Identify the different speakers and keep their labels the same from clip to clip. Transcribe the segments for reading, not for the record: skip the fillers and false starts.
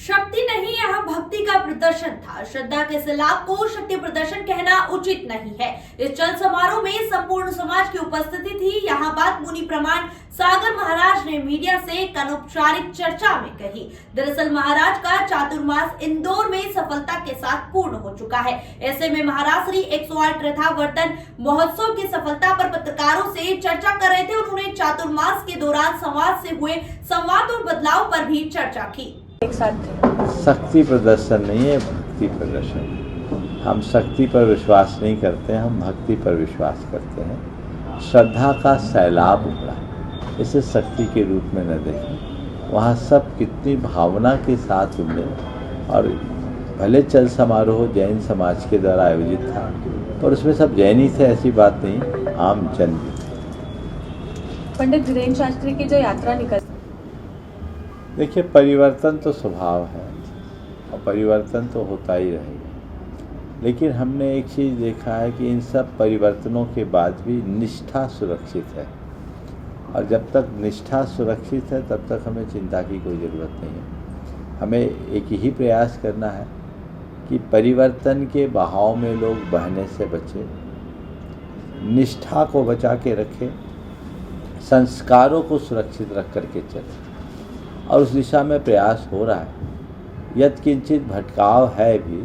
Speaker 1: शक्ति नहीं, यह भक्ति का प्रदर्शन था। श्रद्धा के सैलाब को शक्ति प्रदर्शन कहना उचित नहीं है। इस चल समारोह में संपूर्ण समाज की उपस्थिति थी। यहाँ बात मुनि प्रमाण सागर महाराज ने मीडिया से एक अनौपचारिक चर्चा में कही। दरअसल महाराज का चातुर्मास इंदौर में सफलता के साथ पूर्ण हो चुका है। ऐसे में महाराज श्री 108 रथावर्तन महोत्सव की सफलता पर पत्रकारों से चर्चा कर रहे थे। उन्होंने चातुर्मास के दौरान समाज से हुए संवाद और बदलाव पर भी चर्चा की। एक साथ
Speaker 2: शक्ति प्रदर्शन नहीं है, भक्ति प्रदर्शन। हम शक्ति पर विश्वास नहीं करते, हम भक्ति पर विश्वास करते हैं। श्रद्धा का सैलाब उमड़ा, इसे शक्ति के रूप में न देखें। वहाँ सब कितनी भावना के साथ उमड़े और भले चल समारोह जैन समाज के द्वारा आयोजित था, पर उसमें सब जैन ही थे, ऐसी बात नहीं, आम जन भी थे।
Speaker 3: पंडित धीरेन्द्र शास्त्री की जो यात्रा निकल,
Speaker 2: देखिए, परिवर्तन तो स्वभाव है और परिवर्तन तो होता ही रहेगा, लेकिन हमने एक चीज़ देखा है कि इन सब परिवर्तनों के बाद भी निष्ठा सुरक्षित है, और जब तक निष्ठा सुरक्षित है तब तक हमें चिंता की कोई ज़रूरत नहीं है। हमें एक ही प्रयास करना है कि परिवर्तन के बहाव में लोग बहने से बचें, निष्ठा को बचा के रखें, संस्कारों को सुरक्षित रख करके चलें, और उस दिशा में प्रयास हो रहा है। यद किंचित भटकाव है भी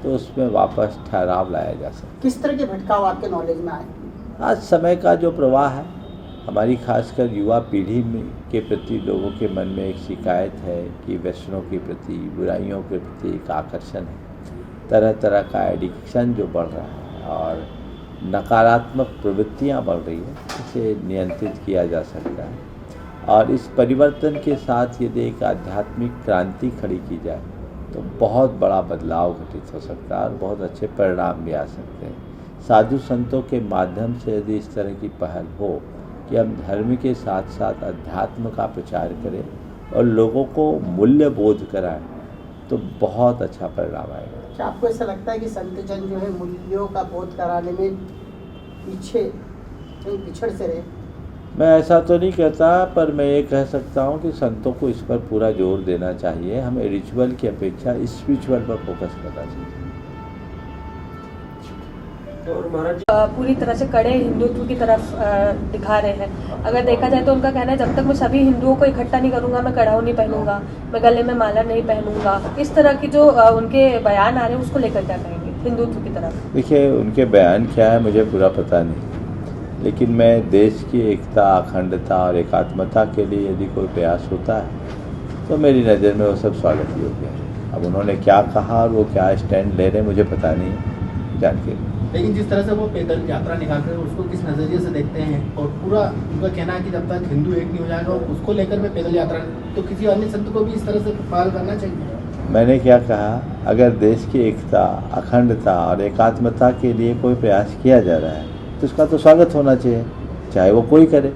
Speaker 2: तो उसमें वापस ठहराव लाया जा सकता है।
Speaker 4: किस तरह के भटकाव आपके नॉलेज में आए?
Speaker 2: आज समय का जो प्रवाह है, हमारी खासकर युवा पीढ़ी में के प्रति लोगों के मन में एक शिकायत है कि व्यसनों के प्रति, बुराइयों के प्रति एक आकर्षण है। तरह तरह का एडिक्शन जो बढ़ रहा है और नकारात्मक प्रवृत्तियाँ बढ़ रही है, इसे नियंत्रित किया जा सकता है। और इस परिवर्तन के साथ यदि एक आध्यात्मिक क्रांति खड़ी की जाए तो बहुत बड़ा बदलाव घटित हो सकता है और बहुत अच्छे परिणाम भी आ सकते हैं। साधु संतों के माध्यम से यदि इस तरह की पहल हो कि हम धर्म के साथ साथ अध्यात्म का प्रचार करें और लोगों को मूल्य बोध कराएं तो बहुत अच्छा परिणाम आएगा।
Speaker 4: क्या आपको ऐसा लगता है कि संत जन जो है मूल्यों का बोध कराने में पिछड़ से रहे?
Speaker 2: मैं ऐसा तो नहीं कहता, पर मैं ये कह सकता हूँ कि संतों को इस पर पूरा जोर देना चाहिए। हमें रिचुअल की अपेक्षा स्पिरिचुअल पर फोकस करना चाहिए।
Speaker 3: पूरी तरह से कड़े हिंदुत्व की तरफ दिखा रहे हैं। अगर देखा जाए तो उनका कहना है, जब तक मैं सभी हिंदुओं को इकट्ठा नहीं करूंगा, मैं कड़ाऊ नहीं पहनूंगा, मैं गले में माला नहीं पहनूंगा। इस तरह की जो उनके बयान आ रहे हैं, उसको लेकर क्या कहेंगे हिंदुत्व की तरफ?
Speaker 2: देखिए, उनके बयान क्या है मुझे पूरा पता नहीं, लेकिन मैं देश की एकता, अखंडता और एकात्मता के लिए यदि कोई प्रयास होता है तो मेरी नज़र में वो सब स्वागत योग्य है। अब उन्होंने क्या कहा और वो क्या स्टैंड ले रहे हैं मुझे पता नहीं है, जान के।
Speaker 5: लेकिन जिस तरह से वो पैदल यात्रा निकालते हैं उसको किस नज़रिए से देखते हैं? और पूरा उनका कहना है कि जब तक हिंदू एक नहीं हो जाएगा, और उसको लेकर मैं पैदल यात्रा, तो किसी अन्य संत को भी इस तरह से पहल करना चाहिए।
Speaker 2: मैंने क्या कहा, अगर देश की एकता, अखंडता और एकात्मता के लिए कोई प्रयास किया जा रहा है तो उसका तो स्वागत होना चाहिए, चाहे वो कोई करे।